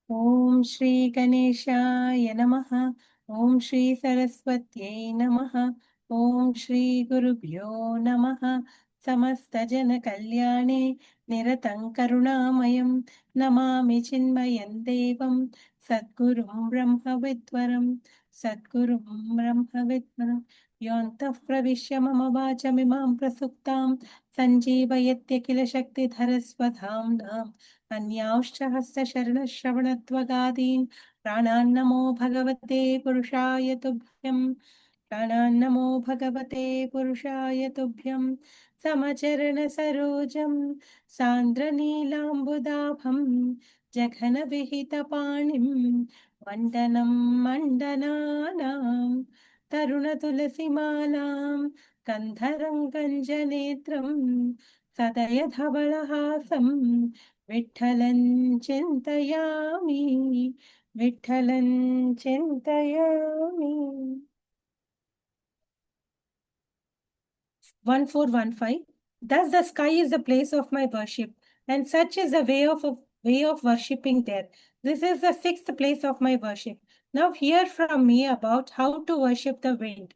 Om Shri Ganeshaya Namaha. Om Shri Saraswatyai Namaha. Om Shri Gurubhyo Namaha. Samasta Jana Kalyane Niratam Karunamayam Namami Chinmayam Devam Sadgurum Brahma Vidwaram Sadgurum Brahma Vidwaram Yontah Pravishya Mama Vachamimam Prasuktam Sanjeevayatya Kila Shakti Dharaswadhamnam अन्यांश्च हस्तशरणश्रवणत्वगादीन् प्राणान्नमो भगवते पुरुषाय तुभ्यं प्राणान्नमो भगवते पुरुषाय तुभ्यं समचरणसरोजं सान्द्रनीलाम्बुदाभं जघनविहितपाणिं मण्डनं मण्डनानां तरुणतुलसीमालां कन्धरं गञ्जनेत्रं सदयधवलहासं विठ्ठलं चिन्तयामि विठ्ठलं चिन्तयामि 1415. Thus the sky is the place of my worship, and such is the way of worshipping there. This is the sixth place of my worship. Now hear from me about how to worship the wind.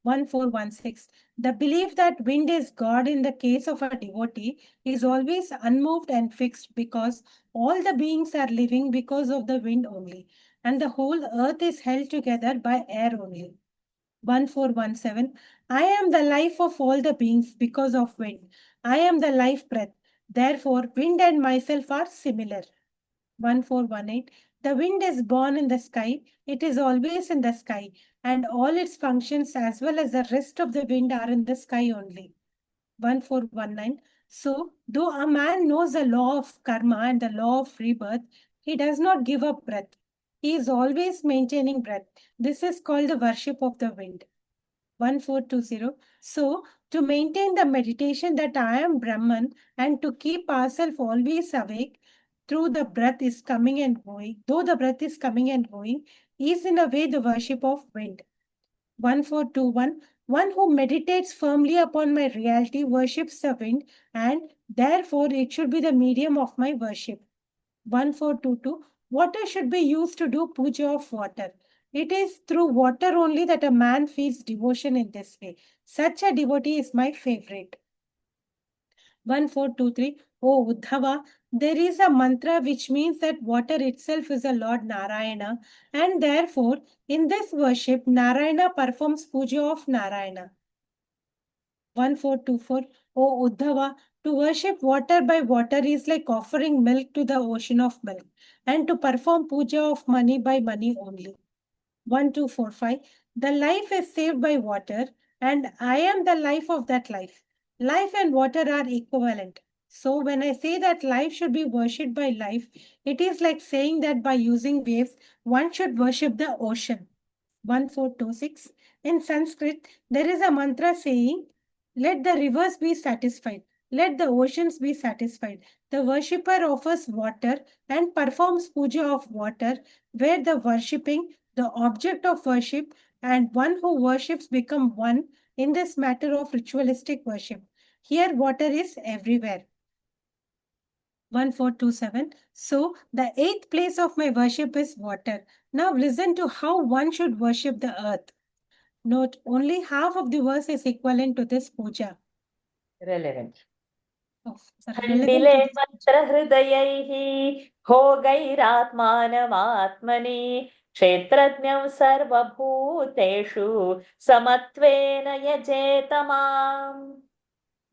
1416. The belief that wind is God in the case of a devotee is always unmoved and fixed because all the beings are living because of the wind only, and the whole earth is held together by air only. 1417. I am the life of all the beings because of wind. I am the life breath. Therefore, wind and myself are similar. 1418. The wind is born in the sky. It is always in the sky, and all its functions as well as the rest of the wind are in the sky only. 1419. So, though a man knows the law of karma and the law of rebirth, he does not give up breath. He is always maintaining breath. This is called the worship of the wind. 1420. So, to maintain the meditation that I am Brahman and to keep ourselves always awake, through the breath is coming and going, though the breath is coming and going, is in a way the worship of wind. 1421. One who meditates firmly upon my reality worships the wind, and therefore it should be the medium of my worship. 1422. Water should be used to do puja of water. It is through water only that a man feels devotion in this way. Such a devotee is my favorite. 1423. Oh Uddhava, there is a mantra which means that water itself is the Lord Narayana, and therefore in this worship Narayana performs puja of Narayana. 1424. Oh Uddhava, to worship water by water is like offering milk to the ocean of milk, and to perform puja of money by money only. 1245. The life is saved by water, and I am the life of that life. Life and water are equivalent. So, when I say that life should be worshipped by life, it is like saying that by using waves, one should worship the ocean. 1426. In Sanskrit, there is a mantra saying, let the rivers be satisfied, let the oceans be satisfied. The worshipper offers water and performs puja of water, where the worshipping, the object of worship, and one who worships become one in this matter of ritualistic worship. Here, water is everywhere. 1427. So, the eighth place of my worship is water. Now, listen to how one should worship the earth. Note, only half of the verse is equivalent to this puja. Relevant. Oh, खण्डिले मन्त्रहृदयैः भोगैरात्मानमात्मनि क्षेत्रज्ञं सर्वभूतेषु समत्वेन यजेत माम्.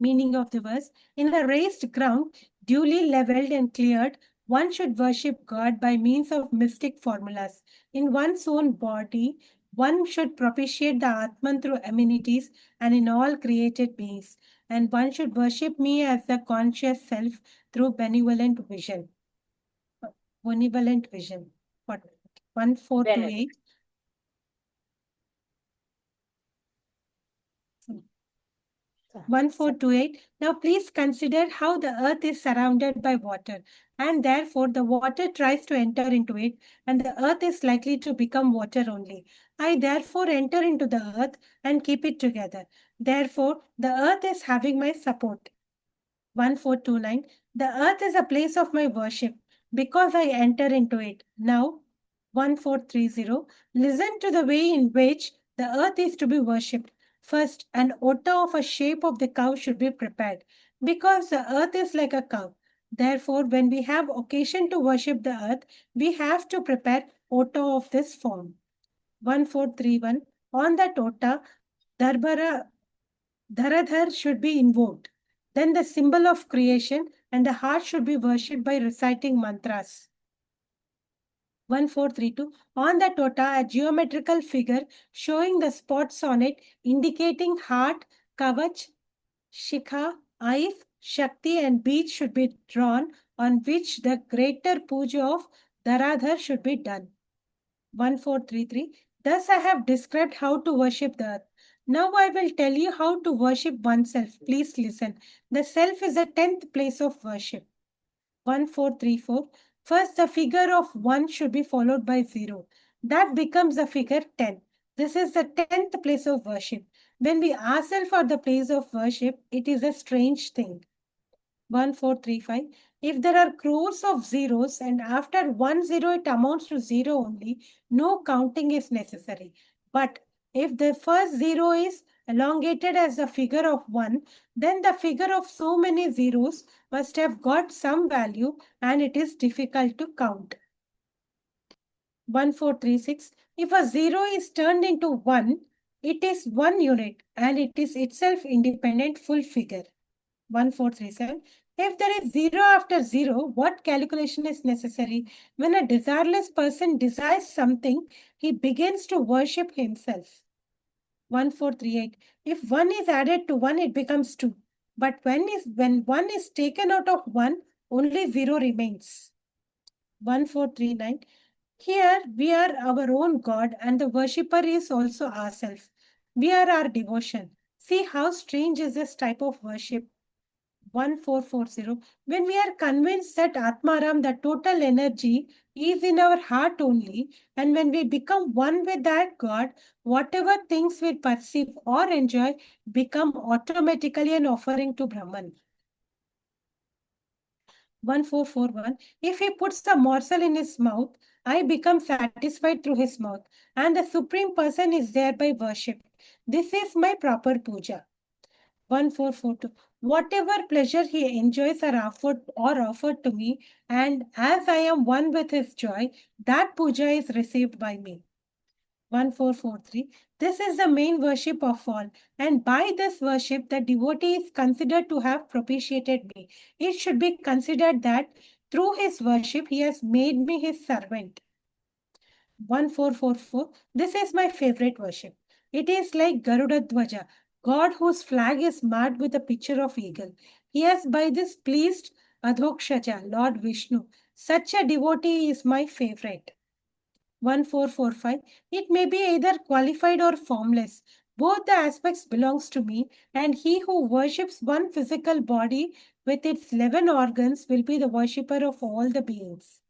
Meaning of the verse: in a raised ground, duly leveled and cleared, one should worship God by means of mystic formulas. In one's own body, one should propitiate the Atman through amenities and in all created beings. And one should worship me as the conscious self through benevolent vision. Benevolent vision. What? 1428. 1428. Now please consider how the earth is surrounded by water, and therefore the water tries to enter into it, and the earth is likely to become water only. I therefore enter into the earth and keep it together. Therefore, the earth is having my support. 1429. The earth is a place of my worship because I enter into it. Now, 1430. Listen to the way in which the earth is to be worshipped. First, an otta of a shape of the cow should be prepared because the earth is like a cow. Therefore, when we have occasion to worship the earth, we have to prepare otta of this form. 1431. On that otta, Darbara Dharadhar should be invoked. Then the symbol of creation and the heart should be worshipped by reciting mantras. 1432. On the tota, a geometrical figure showing the spots on it indicating heart, kavach, shikha, eyes, shakti and beach should be drawn on which the greater puja of Dharadhar should be done. 1433. Thus I have described how to worship the earth. Now I will tell you how to worship oneself. Please listen. The self is the 10th place of worship. 1434. First, the figure of 1 should be followed by 0. That becomes the figure 10. This is the 10th place of worship. When we ourselves are the place of worship, it is a strange thing. 1435. If there are crores of zeros and after 10 it amounts to 0 only, no counting is necessary. But if the first 0 is elongated as the figure of 1, then the figure of so many zeros must have got some value and it is difficult to count. 1436. If a 0 is turned into 1, it is 1 unit and it is itself independent full figure. 1437. If there is 0 after 0, what calculation is necessary? When a desireless person desires something, he begins to worship himself. 1438. If 1 is added to 1, it becomes 2. But when 1 is taken out of 1, only 0 remains. 1439. Here we are our own God and the worshipper is also ourselves. We are our devotion. See how strange is this type of worship. 1440. When we are convinced that Atmaram, the total energy, is in our heart only, and when we become one with that God, whatever things we perceive or enjoy become automatically an offering to Brahman. 1441. If he puts a morsel in his mouth, I become satisfied through his mouth, and the Supreme Person is thereby worshipped. This is my proper puja. 1442. Whatever pleasure he enjoys are offered to me, and as I am one with his joy, that puja is received by me. 1443. This is the main worship of all, and by this worship, the devotee is considered to have propitiated me. It should be considered that through his worship, he has made me his servant. 1444. This is my favorite worship. It is like Garuda Dwaja, God whose flag is marked with a picture of eagle. He has by this pleased Adhokshaja, Lord Vishnu. Such a devotee is my favorite. 1445. It may be either qualified or formless. Both the aspects belongs to me, and he who worships one physical body with its 11 organs will be the worshipper of all the beings.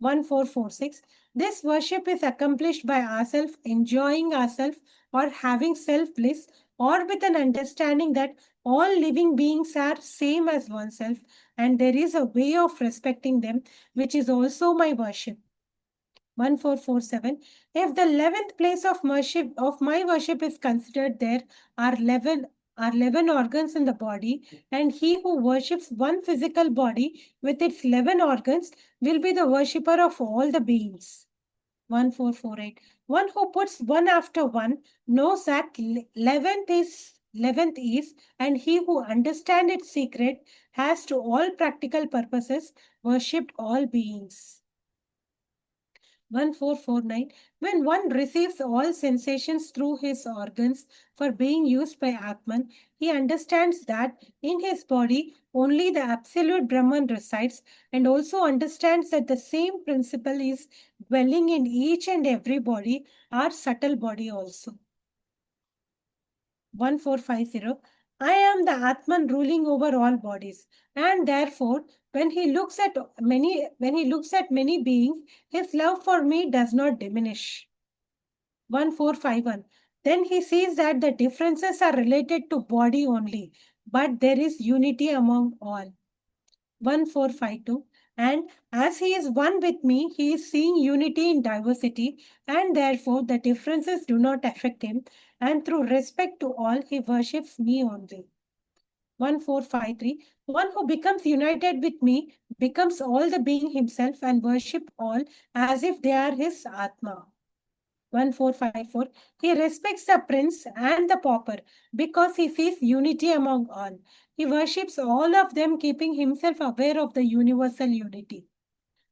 1446. This worship is accomplished by ourselves enjoying ourselves or having self bliss or with an understanding that all living beings are same as oneself and there is a way of respecting them which is also my worship. 1447. If the 11th place of my worship is considered, there are 11 organs in the body, and he who worships one physical body with its 11 organs will be the worshipper of all the beings. 1448. One who puts one after one knows that 11th is, and he who understands its secret has to all practical purposes worshipped all beings. 1449. When one receives all sensations through his organs for being used by Atman, he understands that in his body only the absolute Brahman resides and also understands that the same principle is dwelling in each and every body, our subtle body also. 1450. I am the Atman ruling over all bodies, and therefore, when he looks at many beings, his love for me does not diminish. 1451. Then he sees that the differences are related to body only, but there is unity among all. 1452. And as he is one with me, he is seeing unity in diversity, and therefore the differences do not affect him. And through respect to all, he worships me only. 1453. One who becomes united with me becomes all the being himself and worship all as if they are his Atma. 1454. He respects the prince and the pauper because he sees unity among all. He worships all of them, keeping himself aware of the universal unity.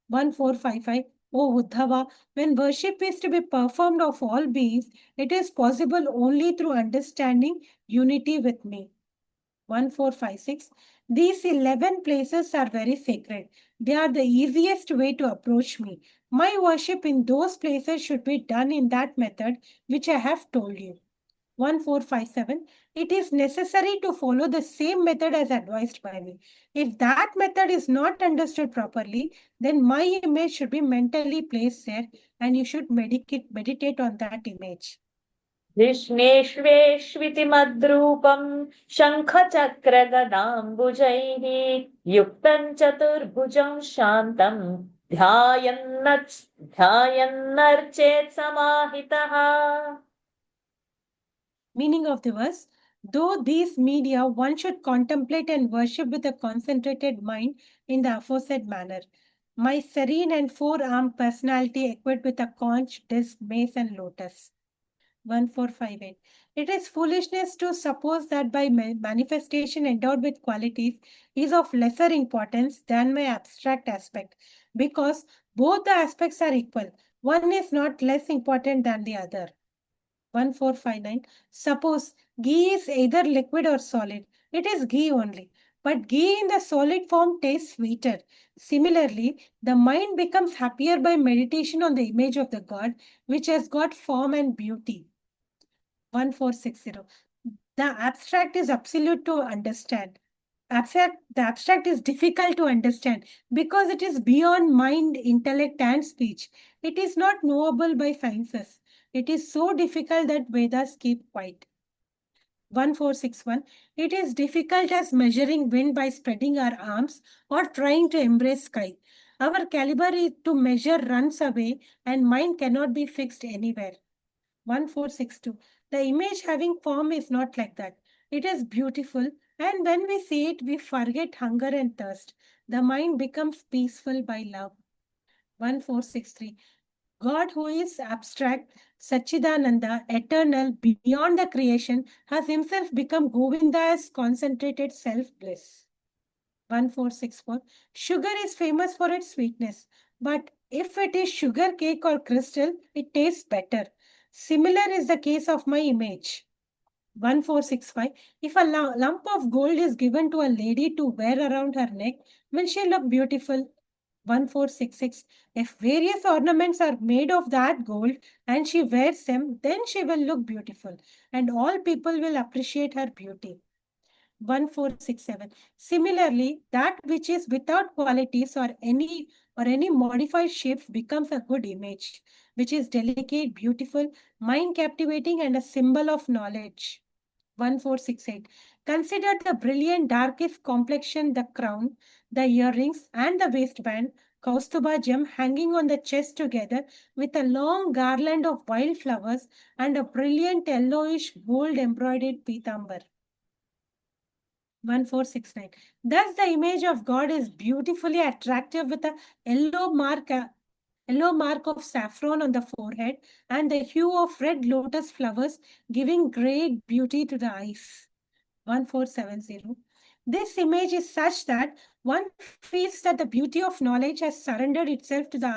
1455. O Uddhava, when worship is to be performed of all beings, it is possible only through understanding unity with me. 1456. These 11 places are very sacred. They are the easiest way to approach me. My worship in those places should be done in that method which I have told you. 1457. It is necessary to follow the same method as advised by me. If that method is not understood properly, then my image should be mentally placed there and you should meditate on that image. जिष्णेष्वेष्विति मद्रूपम् शङ्खचक्रगदाम्बुजैः युक्तम् चतुर्भुजम् शान्तम् ध्यायन्नर्चेत् समाहितः. Meaning of the verse: though these media one should contemplate and worship with a concentrated mind in the aforesaid manner. My serene and four-armed personality equipped with a conch, disc, mace, and lotus. 1458. It is foolishness to suppose that by manifestation endowed with qualities is of lesser importance than my abstract aspect, because both the aspects are equal. One is not less important than the other. 1459. Suppose ghee is either liquid or solid. It is ghee only. But ghee in the solid form tastes sweeter. Similarly, the mind becomes happier by meditation on the image of the God, which has got form and beauty. 1460. The abstract is absolute to understand. The abstract is difficult to understand because it is beyond mind, intellect, and speech. It is not knowable by sciences. It is so difficult that Vedas keep quiet. 1461. It is difficult as measuring wind by spreading our arms or trying to embrace sky. Our caliber to measure runs away, and mind cannot be fixed anywhere. 1462. The image having form is not like that. It is beautiful, and when we see it, we forget hunger and thirst. The mind becomes peaceful by love. 1463. God, who is abstract, Sachidananda, eternal, beyond the creation, has himself become Govinda as concentrated self bliss. 1464. Sugar is famous for its sweetness, but if it is sugar cake or crystal, it tastes better. Similar is the case of my image. 1465. If a lump of gold is given to a lady to wear around her neck, will she look beautiful? 1466. If various ornaments are made of that gold and she wears them, then she will look beautiful and all people will appreciate her beauty. 1467. Similarly, that which is without qualities or any modified shapes becomes a good image, which is delicate, beautiful, mind captivating, and a symbol of knowledge. 1468. Consider the brilliant darkest complexion, the crown, the earrings, and the waistband, Kaustuba gem hanging on the chest together with a long garland of wild flowers and a brilliant yellowish gold embroidered pitambar. 1469. Thus, the image of God is beautifully attractive with a yellow mark of saffron on the forehead and the hue of red lotus flowers, giving great beauty to the eyes. 1470. This image is such that one feels that the beauty of knowledge has surrendered itself to the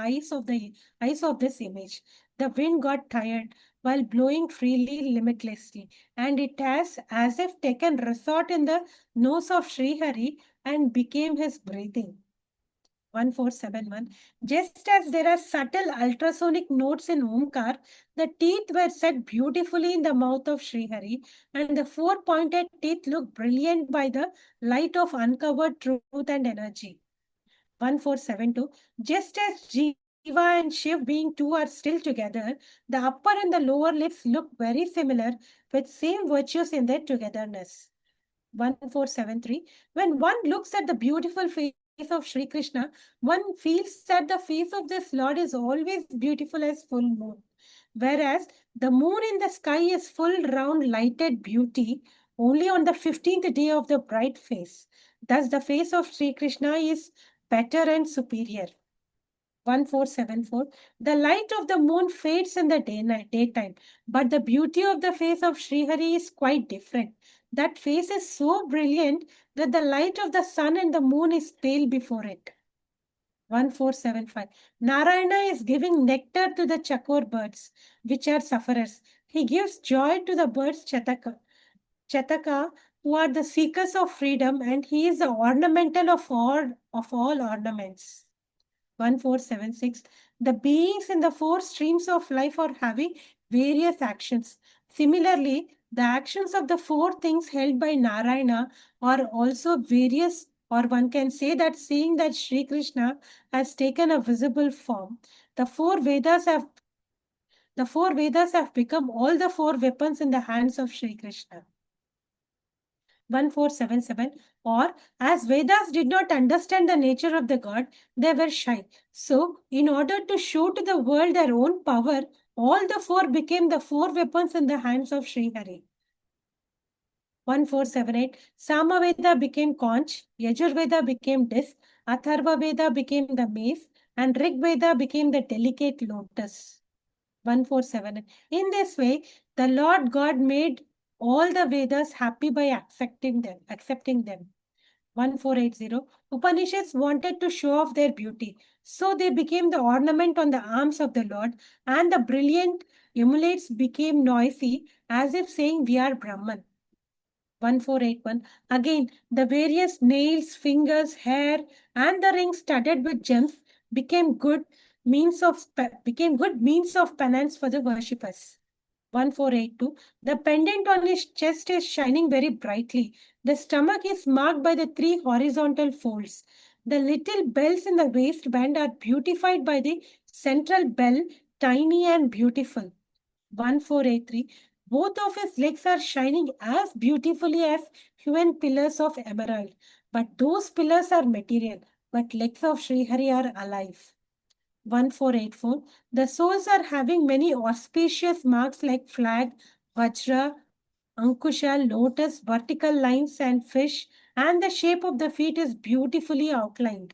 eyes of this image. The wind got tired while blowing freely, limitlessly, and it has as if taken resort in the nose of Sri Hari and became his breathing. 1471. Just as there are subtle ultrasonic notes in Omkar, the teeth were set beautifully in the mouth of Srihari, and the four pointed teeth look brilliant by the light of uncovered truth and energy. 1472. Just as Shiva and Shiv being two are still together, the upper and the lower lips look very similar with same virtues in their togetherness. 1473. When one looks at the beautiful face of Sri Krishna, one feels that the face of this Lord is always beautiful as full moon. Whereas the moon in the sky is full, round, lighted beauty only on the 15th day of the bright face. Thus, the face of Sri Krishna is better and superior. 1474. The light of the moon fades in the daytime, but the beauty of the face of Srihari is quite different. That face is so brilliant that the light of the sun and the moon is pale before it. 1475. Narayana is giving nectar to the chakor birds, which are sufferers. He gives joy to the birds Chataka, who are the seekers of freedom, and he is the ornamental of all ornaments. 1476. The beings in the four streams of life are having various actions. Similarly, the actions of the four things held by Narayana are also various, or one can say that seeing that Sri Krishna has taken a visible form, the four Vedas have become all the four weapons in the hands of Sri Krishna. 1477. Or, as Vedas did not understand the nature of the god, they were shy. So, in order to show to the world their own power, all the four became the four weapons in the hands of Sri Hari. 1478. Samaveda became conch, Yajurveda became disc, Atharva Veda became the mace, and Rig Veda became the delicate lotus. 147. In this way, the Lord God made all the Vedas happy by accepting them. 1480. Upanishads wanted to show off their beauty, so they became the ornament on the arms of the Lord, and the brilliant emulates became noisy, as if saying, "We are Brahman." 1481. Again, the various nails, fingers, hair, and the rings studded with gems became good means of penance for the worshippers. 1482. The pendant on his chest is shining very brightly. The stomach is marked by the three horizontal folds. The little bells in the waistband are beautified by the central bell, tiny and beautiful. 1483. Both of his legs are shining as beautifully as hewn pillars of emerald. But those pillars are material, but legs of Srihari are alive. 1484. The soles are having many auspicious marks like flag, vajra, ankusha, lotus, vertical lines, and fish, and the shape of the feet is beautifully outlined.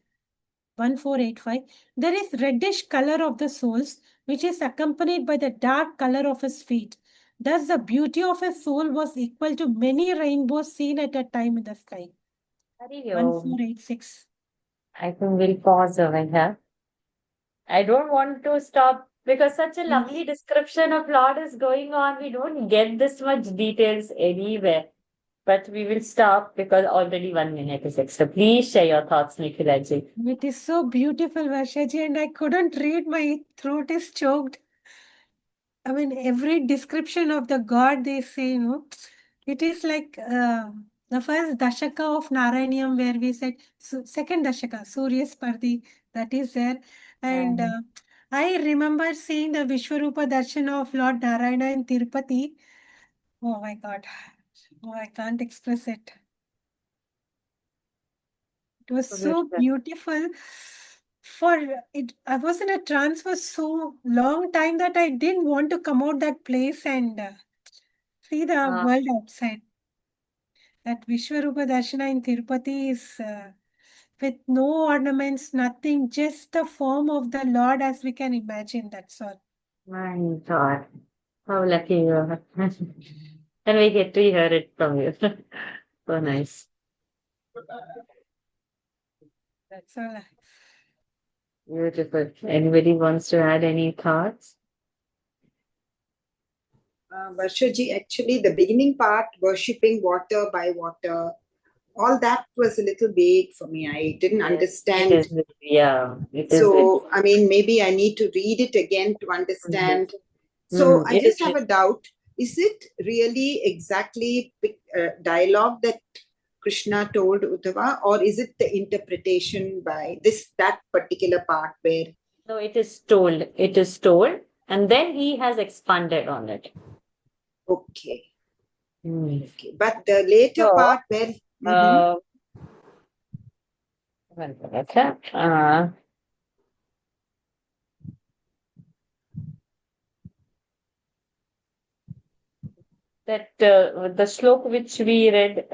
1485. There is reddish color of the soles, which is accompanied by the dark color of his feet. Thus, the beauty of his soul was equal to many rainbows seen at a time in the sky. Hari Om. 1486. I think we'll pause over here. I don't want to stop because such a Yes. lovely description of Lord is going on. We don't get this much details anywhere. But we will stop because already 1 minute is extra. Please share your thoughts, Nikhilaji. It is so beautiful, Varshaji, and I couldn't read. My throat is choked. I mean, every description of the god they say, it is like the first Dashaka of Narayaniam, where we said, second Dashaka, Surya Spardi, that is there. And Um, I remember seeing the Vishwarupa Darshan of Lord Narayana in Tirupati. Oh my God. Oh, I can't express it. It was so so beautiful. beautiful. For it, I was in a trance for so long time that I didn't want to come out that place and see the Uh, world outside. That Vishwarupa Darshana in Tirupati is with no ornaments, nothing, just the form of the Lord as we can imagine. That's all. my God. How lucky you are. And we get to hear it from you. So nice. That's all. Beautiful. Anybody wants to add any thoughts? Varshaji, actually, the beginning part, worshipping water by water, all that was a little vague for me. I didn't It understand. is, yeah, it is. So, I mean, maybe I need to read it again to understand. So, I It is. just have a doubt. Is it really exactly dialogue that Krishna told Uddhava, or is it the interpretation by that particular part where So it is told. It is told. And then he has expanded on it. Okay. Hmm. Okay. But the later So, part where Mhm. one minute, huh? That the slok which we read,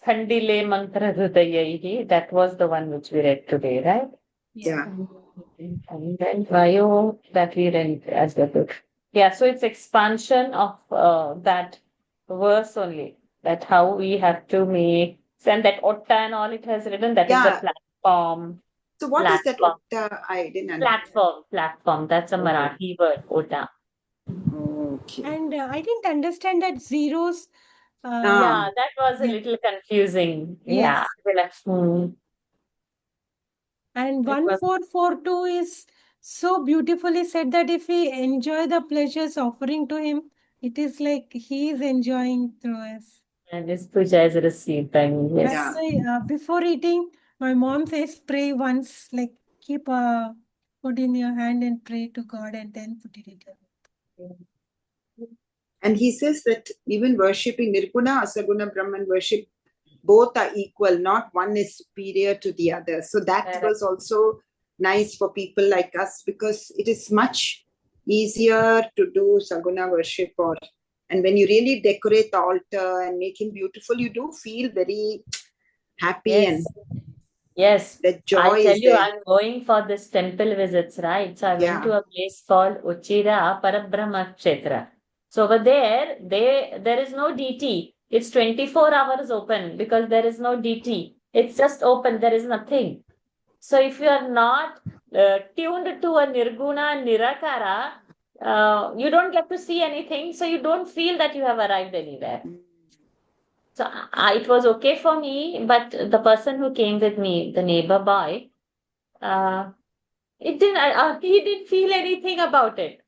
Khandile Mantra Hridayaihi, that was the one which we read today, right? Yeah. And then Vayo, that we read as the book. Yeah, so it's expansion of that verse only, that how we have to make, and that Otta and all it has written, that is the Yeah. platform, So what is that platform, Otta? I didn't understand. platform. That's a Oh. Marathi word, Otta. Okay. And I didn't understand that zeros. Yeah, that was a Yeah. little confusing. Yeah, Yes. we're like, And it was 1442 is so beautifully said that if we enjoy the pleasures offering to him, it is like he is enjoying through us. and his puja is received. I mean, That's Yeah. yes. why before eating, my mom says pray once, like keep put in your hand and pray to God and then put it in your mouth. And he says that even worshipping Nirguna, Asaguna, Brahman worship, both are equal, not one is superior to the other. So that Correct. was also nice for people like us because it is much easier to do Saguna worship and when you really decorate the altar and make him beautiful, you do feel very happy and Yes. Yes. the I joy tell is you, there. I'm going for this temple visits, right? So I went Yeah. to a place called Uchira Parabrahma Kshetra. So over there, there is no DT. It's 24 hours open because there is no DT. It's just open. There is nothing. So if you are not tuned to a Nirguna Nirakara, you don't get to see anything. So you don't feel that you have arrived anywhere. So it was okay for me, but the person who came with me, the neighbor boy, uh, he didn't feel anything about it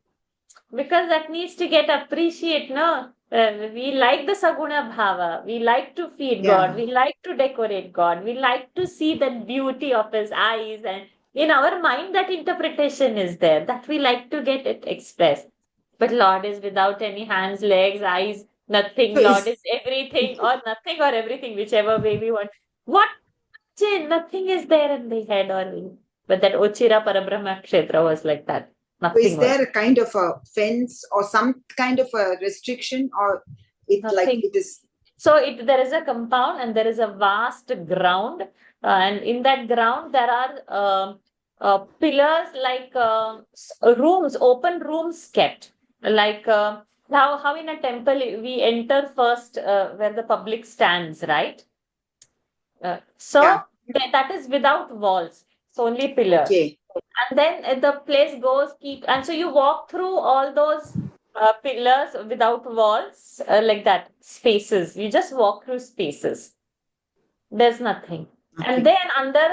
because that needs to get appreciated. No, we like the Saguna Bhava. We like to feed God. Yeah. We like to decorate God. We like to see the beauty of His eyes, and in our mind, that interpretation is there that we like to get it expressed. But Lord is without any hands, legs, eyes, nothing. So Lord is is everything or nothing or everything, whichever way we want. What? Nothing is there in the head or. But that Ochira Parabrahma Kshetra was like that. so Nothing is was. there a kind of a fence or some kind of a restriction or it like Nothing. it is So there is a compound and there is a vast ground, and in that ground there are pillars like rooms, open rooms kept. Like how in a temple we enter first where the public stands, right? So yeah, that is without walls. It's only pillars. okay. And then the place goes keep, and so you walk through all those pillars without walls, like that, spaces. You just walk through spaces. There's nothing. And Nothing. then under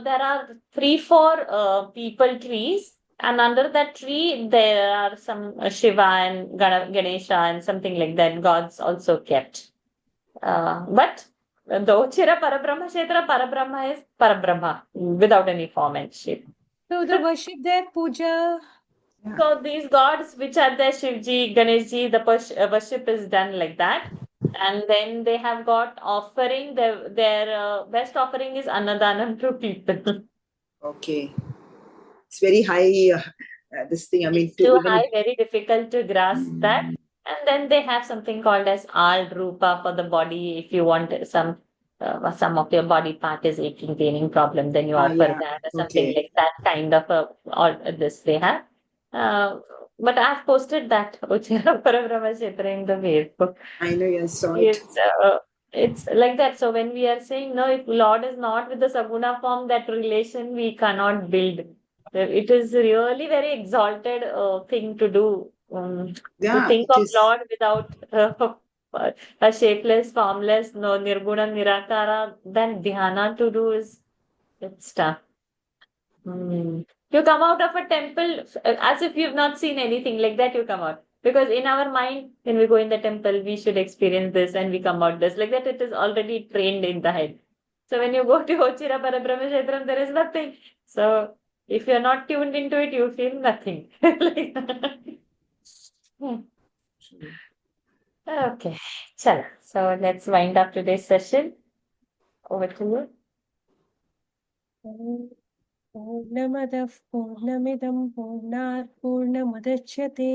there are three, four people trees, and under that tree there are some Shiva and Ganesha and something like that. Gods also kept. But the Uchira Parabrahma Kshetra, Parabrahma is Parabrahma without any form and shape. So the worship there, puja. Yeah. So these gods which are there, Shivji, Ganeshji, the worship is done like that. And then they have got offering, their best offering is Annadanam to people. Okay. It's very high this thing. I mean It's to too even high, very difficult to grasp that. And then they have something called as Al Rupa for the body. If you want some of your body part is aching, paining problem, then you offer yeah. that or something Okay. like that kind of or this they have. Uh, but I've posted that Uchira Parabrahma Kshetra in the Facebook. I know you saw it. It's like that. So when we are saying no, if Lord is not with the Saguna form, that relation we cannot build. It is really very exalted thing to do. To Yeah, think it of is. Lord without a shapeless, formless, no nirguna, nirakara, then dhyana to do is it's tough. Hmm. You come out of a temple as if you've not seen anything like that. You come out because in our mind, when we go in the temple, we should experience this, and we come out this like that. It is already trained in the head. So when you go to Ochira Parabrahma Kshetram, there is nothing. So If you're not tuned into it, you feel nothing. Like that. Okay, chalo. So let's wind up today's session. Over to you. पूर्णमदः पूर्णमिदं पूर्णात् पूर्णमुदच्यते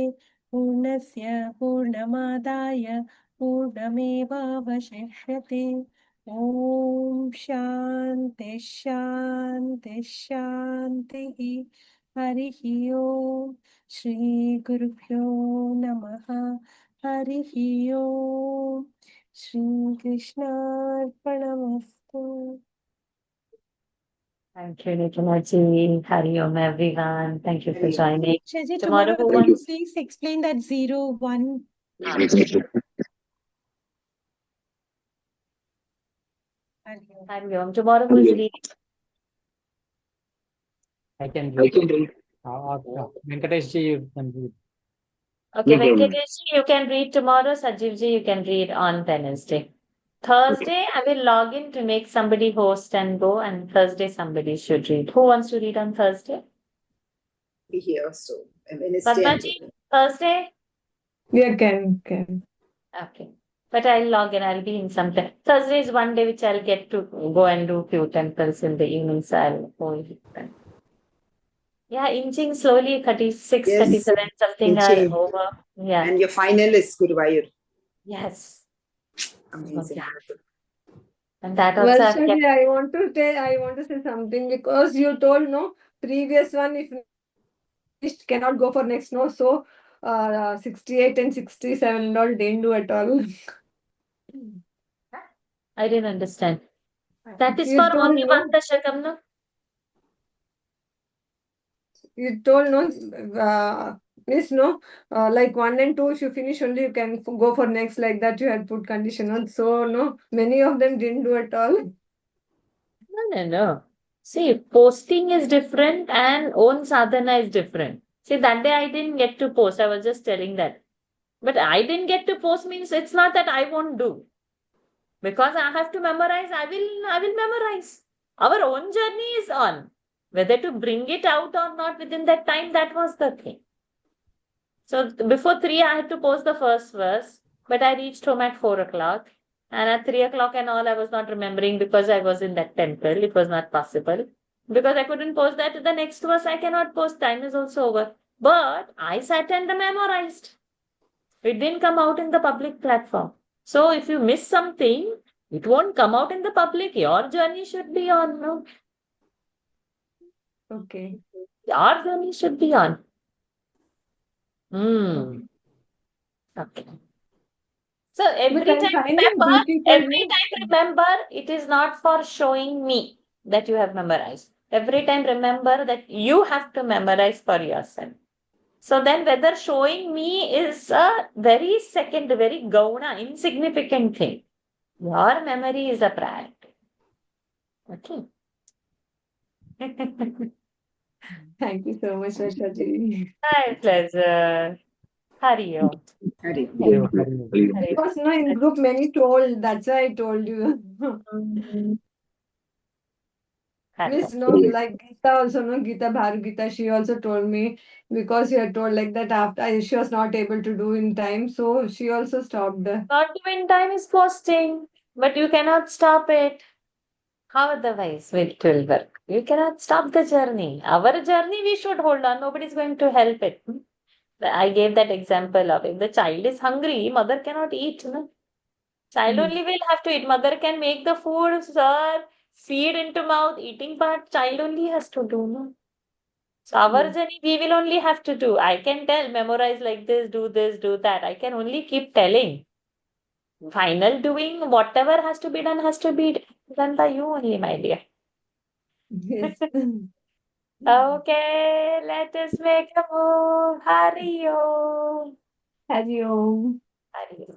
पूर्णस्य पूर्णमादाय पूर्णमेवावशिष्यते ॐ शान्ति शान्ति शान्तिः हरिः ॐ श्रीगुरुभ्यो नमः हरिः ॐ श्रीकृष्णार्पणमस्तु Thank you, Eknathi. Hari Om, everyone. Thank you for Hari Om. joining. Shaji, Tomorrow, tomorrow who can you wants? please explain that 0, 1? Hari Om. Tomorrow, who is reading? I can read. Venkatesh ji, you can read. Okay, Venkatesh, you can read tomorrow. Sajiv ji, you can read on Wednesday. Thursday, I will log in to make somebody host and go, and Thursday somebody should read. Who wants to read on Thursday? Be here. So Wednesday. Padma ji, Thursday? Yeah, can. Okay. But I'll log in. I'll be in some time. Thursday is one day which I'll get to go and do few temples in the evening, so I'll go with them. Yeah, inching slowly, 36, Yes, 37, something inching. are over. Yeah. And your final is Guruvayur. Yes. Amazing. Yeah. And that Well, also I've kept. Shaji, I want to say something because you told no previous one if finished cannot go for next no, so 68 and 67 and all didn't do at all. I didn't understand. That is You for told only no, one dashakam, no? you told no, miss no, like 1 and 2 if you finish only you can go for next, like that you had put condition on. So no, many of them didn't do at all. No. See, posting is different and own sadhana is different. See, that day I didn't get to post. I was just telling that. But I didn't get to post means it's not that I won't do. Because I have to memorize, I will memorize. Our own journey is on. Whether to bring it out or not within that time, that was the thing. So before 3, I had to post the first verse, but I reached home at 4 o'clock. And at 3 o'clock and all, I was not remembering because I was in that temple. It was not possible. Because I couldn't post that. The next verse I cannot post. Time is also over. But I sat and memorized. It didn't come out in the public platform. So if you miss something, it won't come out in the public. Your journey should be on. No? Okay. Your journey should be on. Okay. So every But I'm time finding remember, difficult. it is not for showing me that you have memorized. Every time remember that you have to memorize for yourself. So then whether showing me is a very gauna, insignificant thing. Your memory is a priority. Okay. Thank you so much, Shaji. My pleasure. Hari Om. Hari Om. Hari Om, Hari Om. Hari Because no, in group many told, that's why I told you. Om. Hari Miss, Om. no, like Gita also, no, Gita Bhargita, she also told me because she had told like that after she was not able to do in time, so she also stopped. Not doing time is posting, but you cannot stop it. How otherwise it will work? You cannot stop the journey. Our journey we should hold on. Nobody's going to help it. I gave that example of if the child is hungry, mother cannot eat. No? Child only will have to eat. Mother can make the food, serve, feed into mouth, eating part, child only has to do. No? So our journey we will only have to do. I can tell, memorize like this, do that. I can only keep telling. Final doing, whatever has to be done by you only, my dear. Yes. Okay, let us make a move. Hari Om. Hari Om. Hari Om.